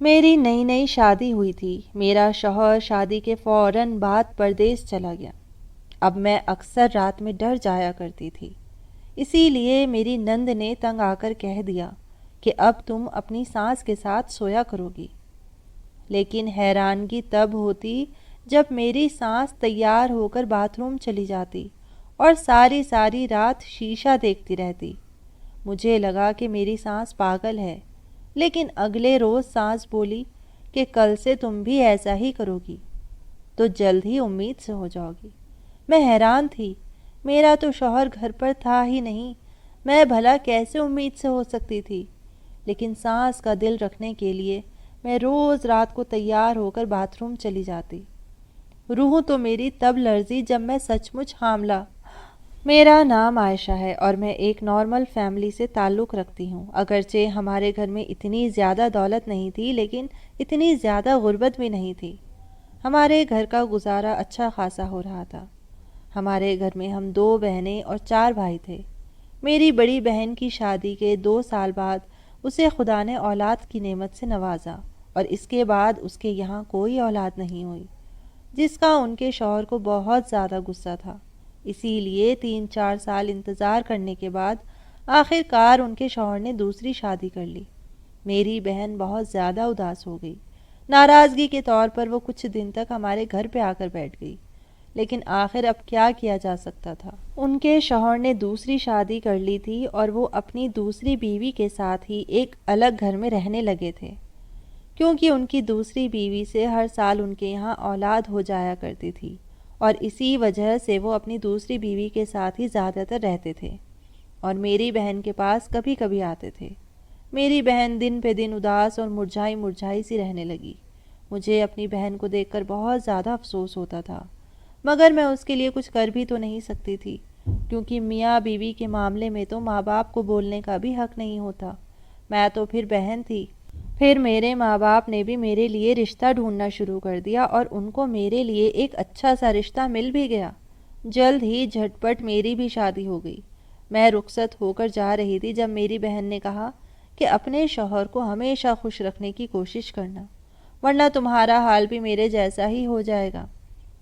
میری نئی نئی شادی ہوئی تھی۔ میرا شوہر شادی کے فوراً بعد پردیس چلا گیا۔ اب میں اکثر رات میں ڈر جایا کرتی تھی۔ اسی لیے میری نند نے تنگ آ کر کہہ دیا کہ اب تم اپنی ساس کے ساتھ سویا کرو گی۔ لیکن حیرانگی تب ہوتی جب میری ساس تیار ہو کر باتھ روم چلی جاتی اور ساری ساری رات شیشہ دیکھتی رہتی۔ مجھے لگا کہ میری ساس پاگل ہے، لیکن اگلے روز ساس بولی کہ کل سے تم بھی ایسا ہی کرو گی تو جلد ہی امید سے ہو جاؤ گی۔ میں حیران تھی، میرا تو شوہر گھر پر تھا ہی نہیں، میں بھلا کیسے امید سے ہو سکتی تھی؟ لیکن ساس کا دل رکھنے کے لیے میں روز رات کو تیار ہو کر باتھ روم چلی جاتی۔ روح تو میری تب لرزی جب میں سچ مچ حاملہ۔ میرا نام عائشہ ہے اور میں ایک نارمل فیملی سے تعلق رکھتی ہوں۔ اگرچہ ہمارے گھر میں اتنی زیادہ دولت نہیں تھی، لیکن اتنی زیادہ غربت بھی نہیں تھی۔ ہمارے گھر کا گزارا اچھا خاصا ہو رہا تھا۔ ہمارے گھر میں ہم 2 بہنیں اور 4 بھائی تھے۔ میری بڑی بہن کی شادی کے 2 سال بعد اسے خدا نے اولاد کی نعمت سے نوازا، اور اس کے بعد اس کے یہاں کوئی اولاد نہیں ہوئی، جس کا ان کے شوہر کو بہت زیادہ غصہ تھا۔ اسی لیے 3-4 سال انتظار کرنے کے بعد آخر کار ان کے شوہر نے دوسری شادی کر لی۔ میری بہن بہت زیادہ اداس ہو گئی۔ ناراضگی کے طور پر وہ کچھ دن تک ہمارے گھر پہ آ کر بیٹھ گئی، لیکن آخر اب کیا جا سکتا تھا؟ ان کے شوہر نے دوسری شادی کر لی تھی اور وہ اپنی دوسری بیوی کے ساتھ ہی ایک الگ گھر میں رہنے لگے تھے، کیونکہ ان کی دوسری بیوی سے ہر سال ان کے یہاں اولاد ہو جایا کرتی تھی، اور اسی وجہ سے وہ اپنی دوسری بیوی کے ساتھ ہی زیادہ تر رہتے تھے اور میری بہن کے پاس کبھی کبھی آتے تھے۔ میری بہن دن پہ دن اداس اور مرجھائی سی رہنے لگی۔ مجھے اپنی بہن کو دیکھ کر بہت زیادہ افسوس ہوتا تھا، مگر میں اس کے لیے کچھ کر بھی تو نہیں سکتی تھی، کیونکہ میاں بیوی کے معاملے میں تو ماں باپ کو بولنے کا بھی حق نہیں ہوتا۔ میں تو پھر بہن تھی۔ پھر میرے ماں باپ نے بھی میرے لیے رشتہ ڈھونڈنا شروع کر دیا اور ان کو میرے لیے ایک اچھا سا رشتہ مل بھی گیا۔ جلد ہی جھٹ پٹ میری بھی شادی ہو گئی۔ میں رخصت ہو کر جا رہی تھی جب میری بہن نے کہا کہ اپنے شوہر کو ہمیشہ خوش رکھنے کی کوشش کرنا، ورنہ تمہارا حال بھی میرے جیسا ہی ہو جائے گا۔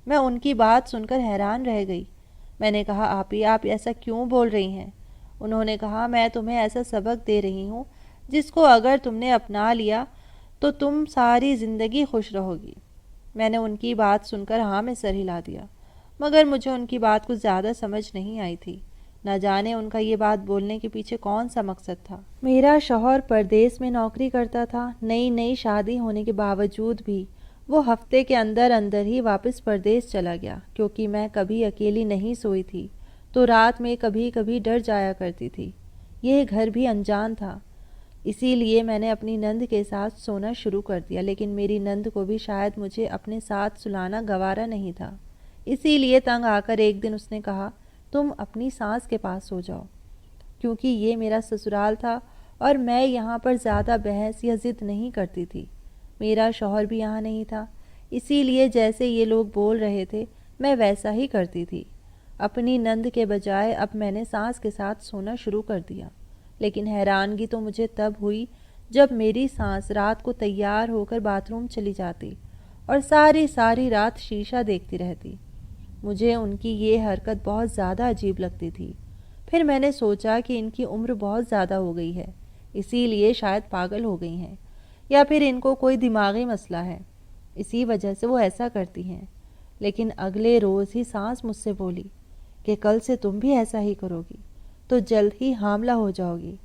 میں ان کی بات سن کر حیران رہ گئی۔ میں نے کہا آپی، آپ ایسا کیوں بول رہی ہیں؟ انہوں نے کہا میں تمہیں ایسا سبق دے رہی ہوں جس کو اگر تم نے اپنا لیا تو تم ساری زندگی خوش رہو گی۔ میں نے ان کی بات سن کر ہاں میں سر ہلا دیا، مگر مجھے ان کی بات کچھ زیادہ سمجھ نہیں آئی تھی۔ نہ جانے ان کا یہ بات بولنے کے پیچھے کون سا مقصد تھا۔ میرا شوہر پردیس میں نوکری کرتا تھا۔ نئی شادی ہونے کے باوجود بھی وہ ہفتے کے اندر ہی واپس پردیس چلا گیا، کیونکہ میں کبھی اکیلی نہیں سوئی تھی تو رات میں کبھی ڈر جایا کرتی تھی۔ یہ گھر بھی انجان تھا، اسی لیے میں نے اپنی نند کے ساتھ سونا شروع کر دیا، لیکن میری نند کو بھی شاید مجھے اپنے ساتھ سلانا گوارا نہیں تھا۔ اسی لیے تنگ آ کر ایک دن اس نے کہا تم اپنی ساس کے پاس سو جاؤ، کیونکہ یہ میرا سسرال تھا اور میں یہاں پر زیادہ بحث یا ضد نہیں کرتی تھی۔ میرا شوہر بھی یہاں نہیں تھا، اسی لیے جیسے یہ لوگ بول رہے تھے میں ویسا ہی کرتی تھی۔ اپنی نند کے بجائے اب میں نے ساس کے ساتھ سونا شروع کر دیا، لیکن حیرانگی تو مجھے تب ہوئی جب میری ساس رات کو تیار ہو کر باتھ روم چلی جاتی اور ساری رات شیشہ دیکھتی رہتی۔ مجھے ان کی یہ حرکت بہت زیادہ عجیب لگتی تھی۔ پھر میں نے سوچا کہ ان کی عمر بہت زیادہ ہو گئی ہے، اسی لیے شاید پاگل ہو گئی ہیں، یا پھر ان کو کوئی دماغی مسئلہ ہے، اسی وجہ سے وہ ایسا کرتی ہیں۔ لیکن اگلے روز ہی ساس مجھ سے بولی کہ کل سے تم بھی ایسا ہی کرو گی تو جلد ہی حاملہ ہو جاؤ گی۔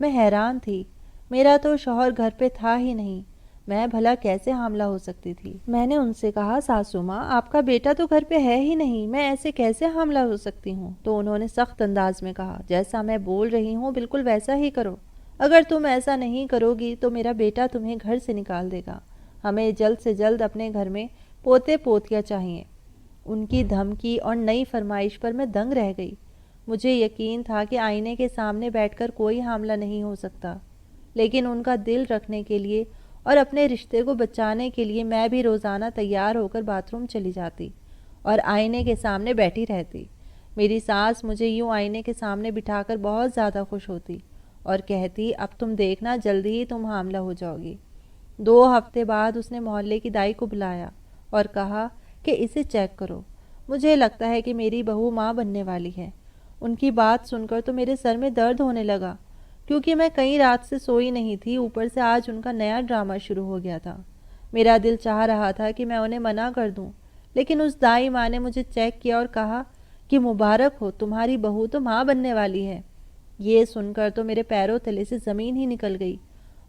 میں حیران تھی، میرا تو شوہر گھر پہ تھا ہی نہیں، میں بھلا کیسے حاملہ ہو سکتی تھی؟ میں نے ان سے کہا ساسو ماں، آپ کا بیٹا تو گھر پہ ہے ہی نہیں، میں ایسے کیسے حاملہ ہو سکتی ہوں؟ تو انہوں نے سخت انداز میں کہا جیسا میں بول رہی ہوں بالکل ویسا ہی کرو، اگر تم ایسا نہیں کرو گی تو میرا بیٹا تمہیں گھر سے نکال دے گا۔ ہمیں جلد سے جلد اپنے گھر میں پوتے پوتیاں چاہیے۔ ان کی دھمکی اور نئی فرمائش پر میں دنگ رہ گئی۔ مجھے یقین تھا کہ آئینے کے سامنے بیٹھ کر کوئی حاملہ نہیں ہو سکتا، لیکن ان کا دل رکھنے کے لیے اور اپنے رشتے کو بچانے کے لیے میں بھی روزانہ تیار ہو کر باتھ روم چلی جاتی اور آئینے کے سامنے بیٹھی رہتی۔ میری ساس مجھے یوں آئینے کے سامنے بٹھا کر بہت زیادہ خوش ہوتی اور کہتی اب تم دیکھنا جلدی ہی تم حاملہ ہو جاؤ گی۔ 2 ہفتے بعد اس نے محلے کی دائی کو بلایا اور کہا کہ اسے چیک کرو، مجھے لگتا ہے کہ میری بہو ماں بننے والی ہے۔ ان کی بات سن کر تو میرے سر میں درد ہونے لگا، کیونکہ میں کئی رات سے سوئی نہیں تھی، اوپر سے آج ان کا نیا ڈرامہ شروع ہو گیا تھا۔ میرا دل چاہ رہا تھا کہ میں انہیں منع کر دوں، لیکن اس دائی ماں نے مجھے چیک کیا اور کہا کہ مبارک ہو، تمہاری بہو تو ماں بننے والی ہے۔ یہ سن کر تو میرے پیروں تلے سے زمین ہی نکل گئی،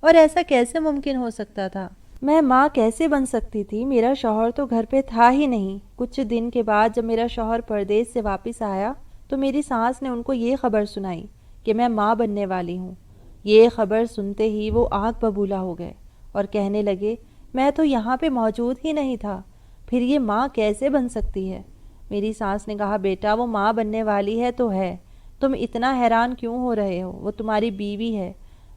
اور ایسا کیسے ممکن ہو سکتا تھا؟ میں ماں کیسے بن سکتی تھی؟ میرا شوہر تو گھر پہ تھا ہی نہیں۔ کچھ دن کے بعد جب میرا شوہر پردیس سے واپس آیا تو میری ساس نے ان کو یہ خبر سنائی کہ میں ماں بننے والی ہوں۔ یہ خبر سنتے ہی وہ آگ ببولا ہو گئے اور کہنے لگے، میں تو یہاں پہ موجود ہی نہیں تھا، پھر یہ ماں کیسے بن سکتی ہے؟ میری ساس نے کہا، بیٹا وہ ماں بننے والی ہے تو ہے، تم اتنا حیران کیوں ہو رہے ہو؟ وہ تمہاری بیوی ہے۔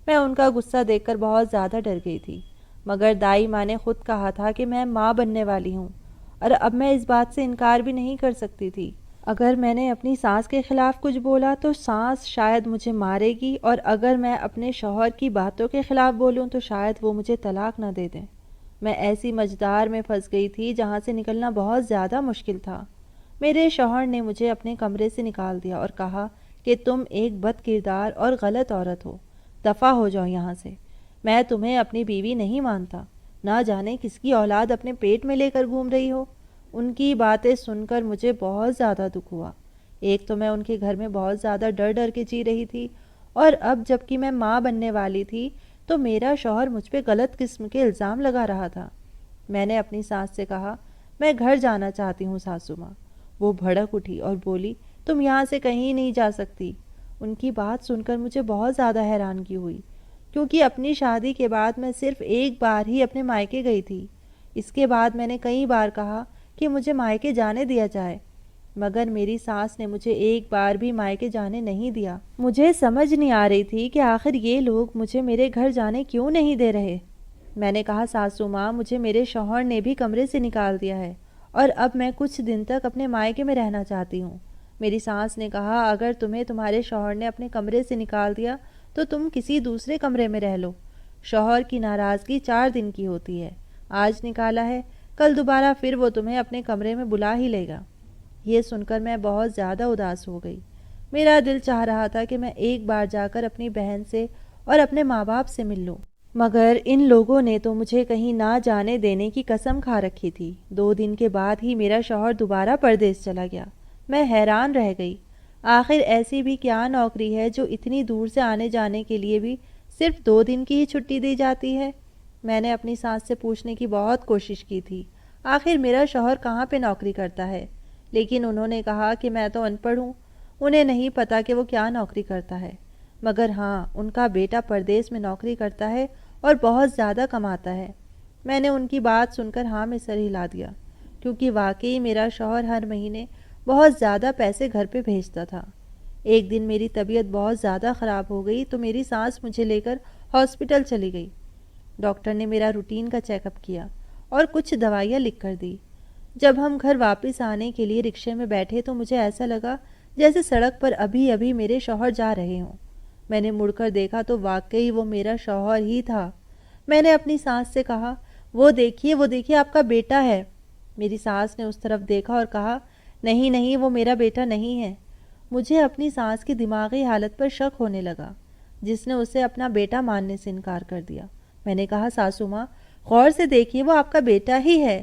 میں ان کا غصہ دیکھ کر بہت زیادہ ڈر گئی تھی، مگر دائی ماں نے خود کہا تھا کہ میں ماں بننے والی ہوں، اور اب میں اس بات سے انکار بھی نہیں کر سکتی تھی۔ اگر میں نے اپنی ساس کے خلاف کچھ بولا تو ساس شاید مجھے مارے گی، اور اگر میں اپنے شوہر کی باتوں کے خلاف بولوں تو شاید وہ مجھے طلاق نہ دے دیں۔ میں ایسی مجدار میں پھنس گئی تھی جہاں سے نکلنا بہت زیادہ مشکل تھا۔ میرے شوہر نے مجھے اپنے کمرے سے نکال دیا اور کہا کہ تم ایک بد کردار اور غلط عورت ہو، دفع ہو جاؤ یہاں سے۔ میں تمہیں اپنی بیوی نہیں مانتا، نہ جانے کس کی اولاد اپنے پیٹ میں لے کر گھوم رہی ہو۔ ان کی باتیں سن کر مجھے بہت زیادہ دکھ ہوا۔ ایک تو میں ان کے گھر میں بہت زیادہ ڈر ڈر کے جی رہی تھی، اور اب جب کہ میں ماں بننے والی تھی تو میرا شوہر مجھ پہ غلط قسم کے الزام لگا رہا تھا۔ میں نے اپنی ساس سے کہا، میں گھر جانا چاہتی ہوں ساسو ماں۔ وہ بھڑک اٹھی اور بولی، تم یہاں سے کہیں نہیں جا سکتی۔ ان کی بات سن کر مجھے بہت زیادہ حیرانگی ہوئی، کیونکہ اپنی شادی کے بعد میں صرف ایک بار ہی اپنے مائکے گئی تھی۔ اس کے بعد میں نے کئی بار کہا کہ مجھے مائکے جانے دیا جائے، مگر میری ساس نے مجھے ایک بار بھی مائکے جانے نہیں دیا۔ مجھے سمجھ نہیں آ رہی تھی کہ آخر یہ لوگ مجھے میرے گھر جانے کیوں نہیں دے رہے۔ میں نے کہا، ساسو ماں مجھے میرے شوہر نے بھی کمرے سے نکال دیا ہے، اور اب میں کچھ دن تک اپنے مائکے میں رہنا چاہتی ہوں۔ میری ساس نے کہا، اگر تمہیں تمہارے شوہر نے اپنے کمرے سے نکال دیا تو تم کسی دوسرے کمرے میں رہ لو۔ شوہر کی ناراضگی 4 دن کی ہوتی ہے، آج نکالا ہے، کل دوبارہ پھر وہ تمہیں اپنے کمرے میں بلا ہی لے گا۔ یہ سن کر میں بہت زیادہ اداس ہو گئی۔ میرا دل چاہ رہا تھا کہ میں ایک بار جا کر اپنی بہن سے اور اپنے ماں باپ سے مل لوں، مگر ان لوگوں نے تو مجھے کہیں نہ جانے دینے کی قسم کھا رکھی تھی۔ 2 دن کے بعد ہی میرا شوہر دوبارہ پردیس چلا گیا۔ میں حیران رہ گئی، آخر ایسی بھی کیا نوکری ہے جو اتنی دور سے آنے جانے کے لیے بھی صرف 2 دن کی ہی چھٹی دی جاتی ہے؟ میں نے اپنی ساس سے پوچھنے کی بہت کوشش کی تھی، آخر میرا شوہر کہاں پہ نوکری کرتا ہے، لیکن انہوں نے کہا کہ میں تو ان پڑھ ہوں، انہیں نہیں پتا کہ وہ کیا نوکری کرتا ہے، مگر ہاں ان کا بیٹا پردیس میں نوکری کرتا ہے اور بہت زیادہ کماتا ہے۔ میں نے ان کی بات سن کر ہاں میں سر ہلا دیا، کیونکہ واقعی میرا شوہر ہر مہینے بہت زیادہ پیسے گھر پہ بھیجتا تھا۔ ایک دن میری طبیعت بہت زیادہ خراب ہو گئی تو میری ساس مجھے لے کر ہاسپٹل چلی گئی۔ ڈاکٹر نے میرا روٹین کا چیک اپ کیا اور کچھ دوائیاں لکھ کر دی۔ جب ہم گھر واپس آنے کے لیے رکشے میں بیٹھے تو مجھے ایسا لگا جیسے سڑک پر ابھی ابھی میرے شوہر جا رہے ہوں۔ میں نے مڑ کر دیکھا تو واقعی وہ میرا شوہر ہی تھا۔ میں نے اپنی ساس سے کہا، وہ دیکھیے آپ کا بیٹا ہے۔ میری ساس نے اس طرف دیکھا اور کہا، نہیں نہیں، وہ میرا بیٹا نہیں ہے۔ مجھے اپنی ساس کی دماغی حالت پر شک ہونے لگا، جس نے اسے اپنا بیٹا ماننے سے انکار کر دیا۔ میں نے کہا، ساسو ماں غور سے دیکھیے، وہ آپ کا بیٹا ہی ہے۔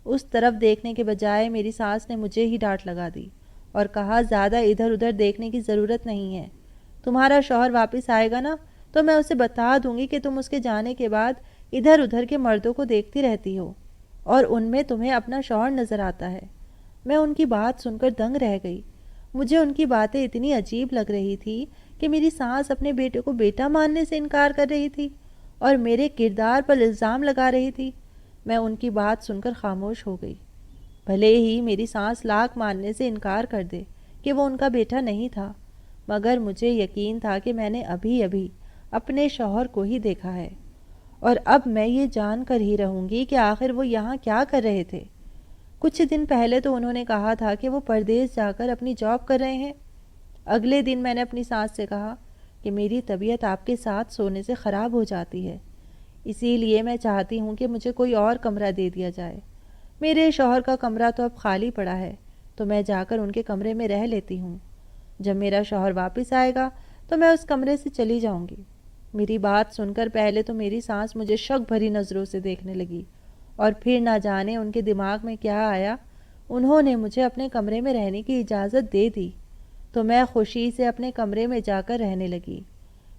اس طرف دیکھنے کے بجائے میری ساس نے مجھے ہی ڈانٹ لگا دی اور کہا، زیادہ ادھر ادھر دیکھنے کی ضرورت نہیں ہے، تمہارا شوہر واپس آئے گا نا تو میں اسے بتا دوں گی کہ تم اس کے جانے کے بعد ادھر ادھر کے مردوں کو دیکھتی رہتی ہو اور ان میں تمہیں اپنا شوہر نظر آتا ہے۔ میں ان کی بات سن کر دنگ رہ گئی۔ مجھے ان کی باتیں اتنی عجیب لگ رہی تھی کہ میری ساس اپنے بیٹے کو بیٹا ماننے سے انکار کر رہی تھی اور میرے کردار پر الزام لگا رہی تھی۔ میں ان کی بات سن کر خاموش ہو گئی۔ بھلے ہی میری ساس لاکھ ماننے سے انکار کر دے کہ وہ ان کا بیٹا نہیں تھا، مگر مجھے یقین تھا کہ میں نے ابھی ابھی اپنے شوہر کو ہی دیکھا ہے، اور اب میں یہ جان کر ہی رہوں گی کہ آخر وہ یہاں کیا کر رہے تھے۔ کچھ دن پہلے تو انہوں نے کہا تھا کہ وہ پردیس جا کر اپنی جاب کر رہے ہیں۔ اگلے دن میں نے اپنی ساس سے کہا کہ میری طبیعت آپ کے ساتھ سونے سے خراب ہو جاتی ہے، اسی لیے میں چاہتی ہوں کہ مجھے کوئی اور کمرہ دے دیا جائے۔ میرے شوہر کا کمرہ تو اب خالی پڑا ہے، تو میں جا کر ان کے کمرے میں رہ لیتی ہوں۔ جب میرا شوہر واپس آئے گا تو میں اس کمرے سے چلی جاؤں گی۔ میری بات سن کر پہلے تو میری سانس مجھے شک بھری نظروں سے دیکھنے لگی، اور پھر نہ جانے ان کے دماغ میں کیا آیا، انہوں نے مجھے اپنے کمرے میں رہنے کی اجازت دے دی، تو میں خوشی سے اپنے کمرے میں جا کر رہنے لگی۔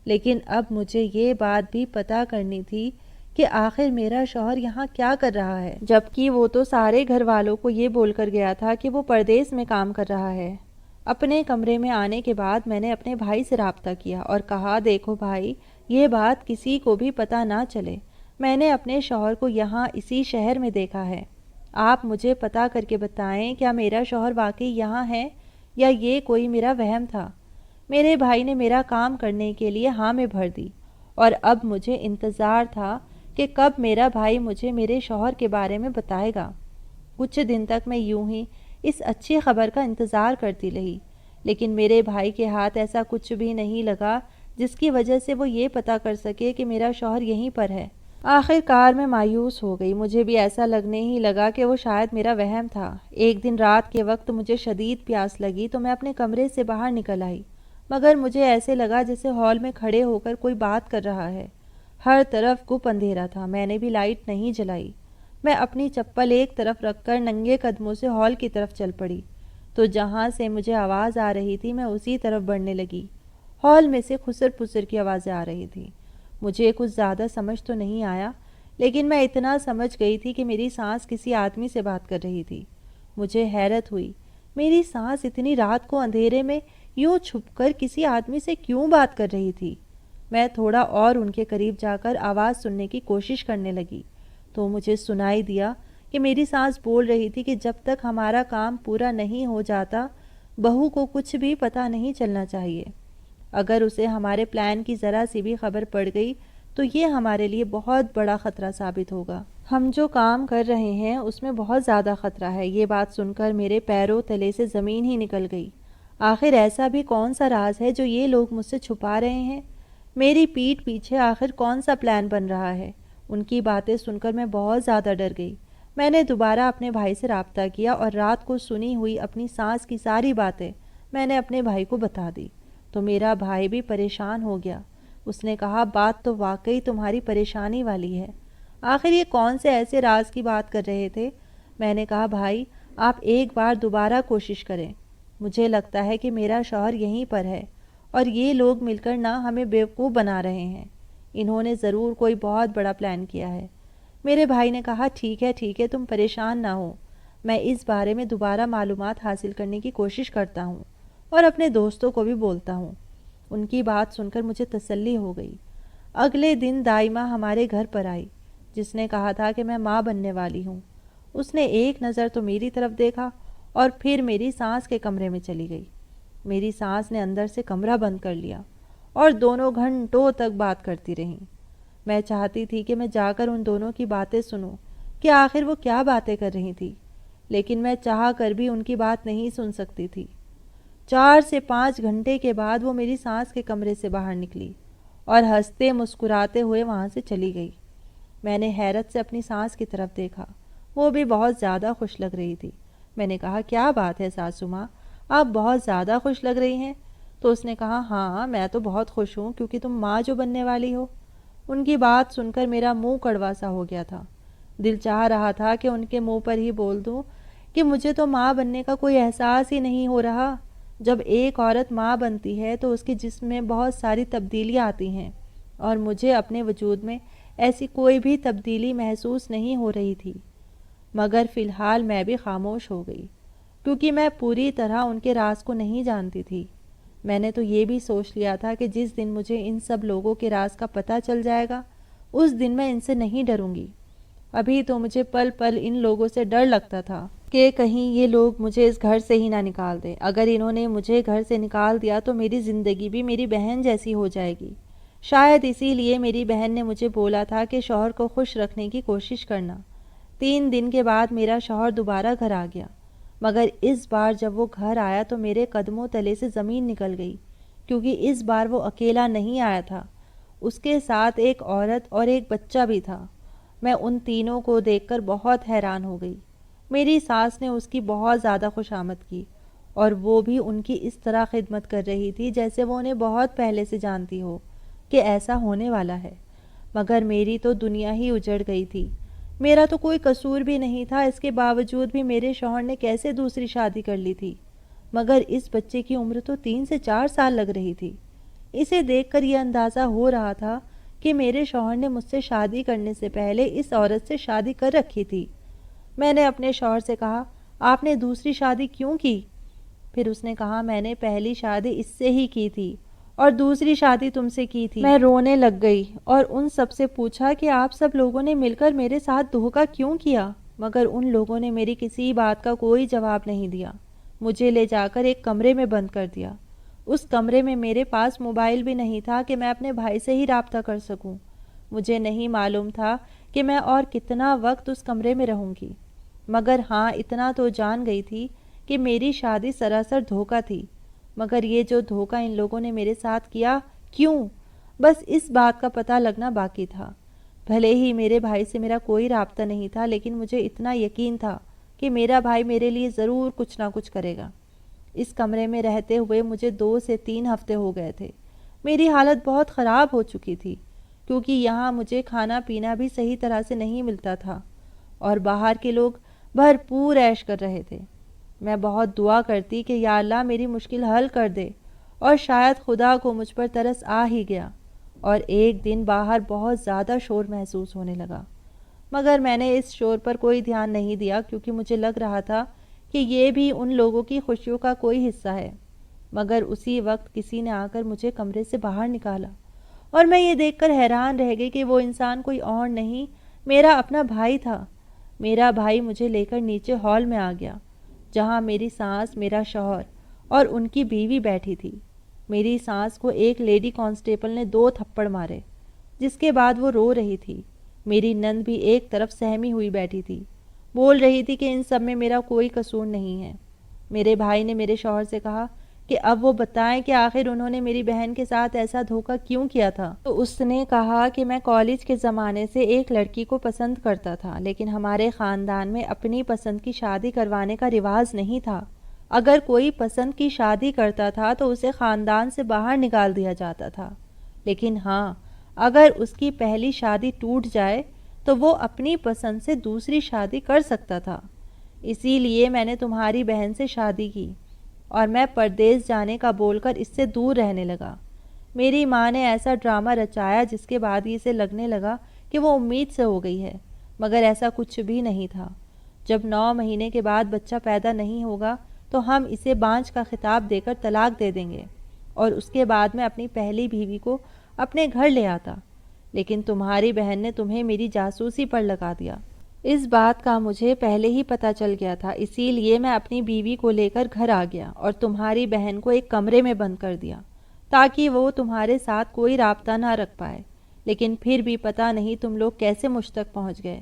لیکن اب مجھے یہ بات بھی پتہ کرنی تھی کہ آخر میرا شوہر یہاں کیا کر رہا ہے، جبکہ وہ تو سارے گھر والوں کو یہ بول کر گیا تھا کہ وہ پردیس میں کام کر رہا ہے۔ اپنے کمرے میں آنے کے بعد میں نے اپنے بھائی سے رابطہ کیا اور کہا، دیکھو بھائی، یہ بات کسی کو بھی پتہ نہ چلے، میں نے اپنے شوہر کو یہاں اسی شہر میں دیکھا ہے۔ آپ مجھے پتہ کر کے بتائیں کیا میرا شوہر واقعی یہاں ہے یا یہ کوئی میرا وہم تھا۔ میرے بھائی نے میرا کام کرنے کے لیے ہاں میں بھر دی، اور اب مجھے انتظار تھا کہ کب میرا بھائی مجھے میرے شوہر کے بارے میں بتائے گا۔ کچھ دن تک میں یوں ہی اس اچھی خبر کا انتظار کرتی رہی، لیکن میرے بھائی کے ہاتھ ایسا کچھ بھی نہیں لگا جس کی وجہ سے وہ یہ پتہ کر سکے کہ میرا شوہر یہیں پر ہے۔ آخر کار میں مایوس ہو گئی، مجھے بھی ایسا لگنے ہی لگا کہ وہ شاید میرا وہم تھا۔ ایک دن رات کے وقت مجھے شدید پیاس لگی تو میں اپنے کمرے سے باہر نکل آئی، مگر مجھے ایسے لگا جیسے ہال میں کھڑے ہو کر کوئی بات کر رہا ہے۔ ہر طرف گپ اندھیرا تھا، میں نے بھی لائٹ نہیں جلائی۔ میں اپنی چپل ایک طرف رکھ کر ننگے قدموں سے ہال کی طرف چل پڑی، تو جہاں سے مجھے آواز آ رہی تھی میں اسی طرف بڑھنے لگی۔ ہال میں سے خسر پسر کی آوازیں آ رہی تھیں۔ مجھے کچھ زیادہ سمجھ تو نہیں آیا، لیکن میں اتنا سمجھ گئی تھی کہ میری سانس کسی آدمی سے بات کر رہی تھی۔ مجھے حیرت ہوئی، میری سانس اتنی رات کو اندھیرے میں یوں چھپ کر کسی آدمی سے کیوں بات کر رہی تھی؟ میں تھوڑا اور ان کے قریب جا کر آواز سننے کی کوشش کرنے لگی، تو مجھے سنائی دیا کہ میری سانس بول رہی تھی کہ جب تک ہمارا کام پورا نہیں ہو جاتا، بہو کو کچھ بھی پتہ نہیں چلنا چاہیے۔ اگر اسے ہمارے پلان کی ذرا سی بھی خبر پڑ گئی تو یہ ہمارے لیے بہت بڑا خطرہ ثابت ہوگا۔ ہم جو کام کر رہے ہیں اس میں بہت زیادہ خطرہ ہے۔ یہ بات سن کر میرے پیروں تلے سے زمین ہی نکل گئی۔ آخر ایسا بھی کون سا راز ہے جو یہ لوگ مجھ سے چھپا رہے ہیں؟ میری پیٹھ پیچھے آخر کون سا پلان بن رہا ہے؟ ان کی باتیں سن کر میں بہت زیادہ ڈر گئی۔ میں نے دوبارہ اپنے بھائی سے رابطہ کیا اور رات کو سنی ہوئی اپنی سانس کی ساری باتیں میں نے اپنے بھائی کو بتا دی، تو میرا بھائی بھی پریشان ہو گیا۔ اس نے کہا، بات تو واقعی تمہاری پریشانی والی ہے، آخر یہ کون سے ایسے راز کی بات کر رہے تھے؟ میں نے کہا، بھائی آپ ایک بار دوبارہ کوشش کریں، مجھے لگتا ہے کہ میرا شوہر یہیں پر ہے، اور یہ لوگ مل کر نہ ہمیں بیوقوف بنا رہے ہیں، انہوں نے ضرور کوئی بہت بڑا پلان کیا ہے۔ میرے بھائی نے کہا، ٹھیک ہے تم پریشان نہ ہو، میں اس بارے میں دوبارہ معلومات حاصل کرنے کی کوشش کرتا ہوں اور اپنے دوستوں کو بھی بولتا ہوں۔ ان کی بات سن کر مجھے تسلی ہو گئی۔ اگلے دن دائمہ ہمارے گھر پر آئی، جس نے کہا تھا کہ میں ماں بننے والی ہوں۔ اس نے ایک نظر تو میری طرف دیکھا اور پھر میری سانس کے کمرے میں چلی گئی۔ میری سانس نے اندر سے کمرہ بند کر لیا اور دونوں گھنٹوں تک بات کرتی رہیں۔ میں چاہتی تھی کہ میں جا کر ان دونوں کی باتیں سنوں کہ آخر وہ کیا باتیں کر رہی تھی، لیکن میں چاہ کر بھی ان کی بات نہیں سن سکتی تھی۔ 4 سے 5 گھنٹے کے بعد وہ میری سانس کے کمرے سے باہر نکلی اور ہنستے مسکراتے ہوئے وہاں سے چلی گئی۔ میں نے حیرت سے اپنی سانس کی طرف دیکھا، وہ بھی بہت زیادہ خوش لگ رہی تھی۔ میں نے کہا، کیا بات ہے ساسو ماں، آپ بہت زیادہ خوش لگ رہی ہیں؟ تو اس نے کہا، ہاں میں تو بہت خوش ہوں کیونکہ تم ماں جو بننے والی ہو۔ ان کی بات سن کر میرا منہ کڑوا سا ہو گیا تھا۔ دل چاہ رہا تھا کہ ان کے منہ پر ہی بول دوں کہ مجھے تو ماں بننے کا کوئی احساس ہی نہیں ہو رہا۔ جب ایک عورت ماں بنتی ہے تو اس کے جسم میں بہت ساری تبدیلیاں آتی ہیں، اور مجھے اپنے وجود میں ایسی کوئی بھی تبدیلی محسوس نہیں ہو رہی تھی۔ مگر فی الحال میں بھی خاموش ہو گئی، کیونکہ میں پوری طرح ان کے راز کو نہیں جانتی تھی۔ میں نے تو یہ بھی سوچ لیا تھا کہ جس دن مجھے ان سب لوگوں کے راز کا پتہ چل جائے گا، اس دن میں ان سے نہیں ڈروں گی۔ ابھی تو مجھے پل پل ان لوگوں سے ڈر لگتا تھا کہ کہیں یہ لوگ مجھے اس گھر سے ہی نہ نکال دیں۔ اگر انہوں نے مجھے گھر سے نکال دیا تو میری زندگی بھی میری بہن جیسی ہو جائے گی۔ شاید اسی لیے میری بہن نے مجھے بولا تھا کہ شوہر کو خوش رکھنے کی کوشش کرنا۔ 3 دن کے بعد میرا شوہر دوبارہ گھر آ گیا، مگر اس بار جب وہ گھر آیا تو میرے قدموں تلے سے زمین نکل گئی، کیونکہ اس بار وہ اکیلا نہیں آیا تھا، اس کے ساتھ ایک عورت اور ایک بچہ بھی تھا۔ میں ان تینوں کو دیکھ کر بہت حیران ہو گئی۔ میری ساس نے اس کی بہت زیادہ خوشامد کی، اور وہ بھی ان کی اس طرح خدمت کر رہی تھی جیسے وہ انہیں بہت پہلے سے جانتی ہو کہ ایسا ہونے والا ہے۔ مگر میری تو دنیا ہی اجڑ گئی تھی۔ میرا تو کوئی قصور بھی نہیں تھا، اس کے باوجود بھی میرے شوہر نے کیسے دوسری شادی کر لی تھی؟ مگر اس بچے کی عمر تو 3 سے 4 سال لگ رہی تھی۔ اسے دیکھ کر یہ اندازہ ہو رہا تھا کہ میرے شوہر نے مجھ سے شادی کرنے سے پہلے اس عورت سے شادی کر رکھی تھی۔ میں نے اپنے شوہر سے کہا، آپ نے دوسری شادی کیوں کی؟ پھر اس نے کہا، میں نے پہلی شادی اس سے ہی کی تھی اور دوسری شادی تم سے کی تھی۔ میں رونے لگ گئی اور ان سب سے پوچھا کہ آپ سب لوگوں نے مل کر میرے ساتھ دھوکہ کیوں کیا؟ مگر ان لوگوں نے میری کسی بات کا کوئی جواب نہیں دیا۔ مجھے لے جا کر ایک کمرے میں بند کر دیا۔ اس کمرے میں میرے پاس موبائل بھی نہیں تھا کہ میں اپنے بھائی سے ہی رابطہ کر سکوں۔ مجھے نہیں معلوم تھا کہ میں اور کتنا وقت اس کمرے میں رہوں گی، مگر ہاں اتنا تو جان گئی تھی کہ میری شادی سراسر دھوکہ تھی۔ مگر یہ جو دھوکہ ان لوگوں نے میرے ساتھ کیا، کیوں؟ بس اس بات کا پتہ لگنا باقی تھا۔ بھلے ہی میرے بھائی سے میرا کوئی رابطہ نہیں تھا، لیکن مجھے اتنا یقین تھا کہ میرا بھائی میرے لیے ضرور کچھ نہ کچھ کرے گا۔ اس کمرے میں رہتے ہوئے مجھے 2 سے 3 ہفتے ہو گئے تھے۔ میری حالت بہت خراب ہو چکی تھی، کیونکہ یہاں مجھے کھانا پینا بھی صحیح طرح سے نہیں ملتا تھا، اور باہر کے لوگ بھرپور عیش کر رہے تھے۔ میں بہت دعا کرتی کہ یا اللہ میری مشکل حل کر دے، اور شاید خدا کو مجھ پر ترس آ ہی گیا، اور ایک دن باہر بہت زیادہ شور محسوس ہونے لگا۔ مگر میں نے اس شور پر کوئی دھیان نہیں دیا، کیونکہ مجھے لگ رہا تھا کہ یہ بھی ان لوگوں کی خوشیوں کا کوئی حصہ ہے۔ مگر اسی وقت کسی نے آ کر مجھے کمرے سے باہر نکالا، اور میں یہ دیکھ کر حیران رہ گئی کہ وہ انسان کوئی اور نہیں، میرا اپنا بھائی تھا۔ میرا بھائی مجھے لے کر نیچے ہال میں آ گیا، جہاں میری ساس، میرا شوہر اور ان کی بیوی بیٹھی تھی۔ میری ساس کو ایک لیڈی کانسٹیبل نے 2 تھپڑ مارے، جس کے بعد وہ رو رہی تھی۔ میری نند بھی ایک طرف سہمی ہوئی بیٹھی تھی، بول رہی تھی کہ ان سب میں میرا کوئی قصور نہیں ہے۔ میرے بھائی نے میرے شوہر سے کہا کہ اب وہ بتائیں کہ آخر انہوں نے میری بہن کے ساتھ ایسا دھوکہ کیوں کیا تھا۔ تو اس نے کہا کہ میں کالج کے زمانے سے ایک لڑکی کو پسند کرتا تھا، لیکن ہمارے خاندان میں اپنی پسند کی شادی کروانے کا رواج نہیں تھا۔ اگر کوئی پسند کی شادی کرتا تھا تو اسے خاندان سے باہر نکال دیا جاتا تھا، لیکن ہاں، اگر اس کی پہلی شادی ٹوٹ جائے تو وہ اپنی پسند سے دوسری شادی کر سکتا تھا۔ اسی لیے میں نے تمہاری بہن سے شادی کی، اور میں پردیس جانے کا بول کر اس سے دور رہنے لگا۔ میری ماں نے ایسا ڈرامہ رچایا جس کے بعد اسے لگنے لگا کہ وہ امید سے ہو گئی ہے، مگر ایسا کچھ بھی نہیں تھا۔ جب 9 مہینے کے بعد بچہ پیدا نہیں ہوگا تو ہم اسے بانجھ کا خطاب دے کر طلاق دے دیں گے، اور اس کے بعد میں اپنی پہلی بیوی کو اپنے گھر لے آتا، لیکن تمہاری بہن نے تمہیں میری جاسوسی پر لگا دیا۔ اس بات کا مجھے پہلے ہی پتہ چل گیا تھا، اسی لیے میں اپنی بیوی کو لے کر گھر آ گیا اور تمہاری بہن کو ایک کمرے میں بند کر دیا، تاکہ وہ تمہارے ساتھ کوئی رابطہ نہ رکھ پائے۔ لیکن پھر بھی پتہ نہیں تم لوگ کیسے مجھ تک پہنچ گئے۔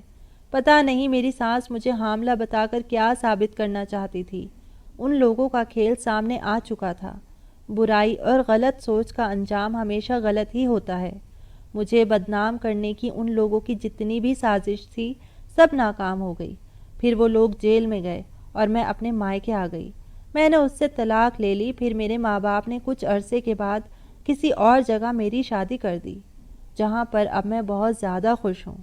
پتہ نہیں میری ساس مجھے حاملہ بتا کر کیا ثابت کرنا چاہتی تھی۔ ان لوگوں کا کھیل سامنے آ چکا تھا۔ برائی اور غلط سوچ کا انجام ہمیشہ غلط ہی ہوتا ہے۔ مجھے بدنام کرنے کی ان لوگوں کی جتنی بھی سازش تھی، سب ناکام ہو گئی۔ پھر وہ لوگ جیل میں گئے اور میں اپنے مائکے آ گئی۔ میں نے اس سے طلاق لے لی۔ پھر میرے ماں باپ نے کچھ عرصے کے بعد کسی اور جگہ میری شادی کر دی، جہاں پر اب میں بہت زیادہ خوش ہوں۔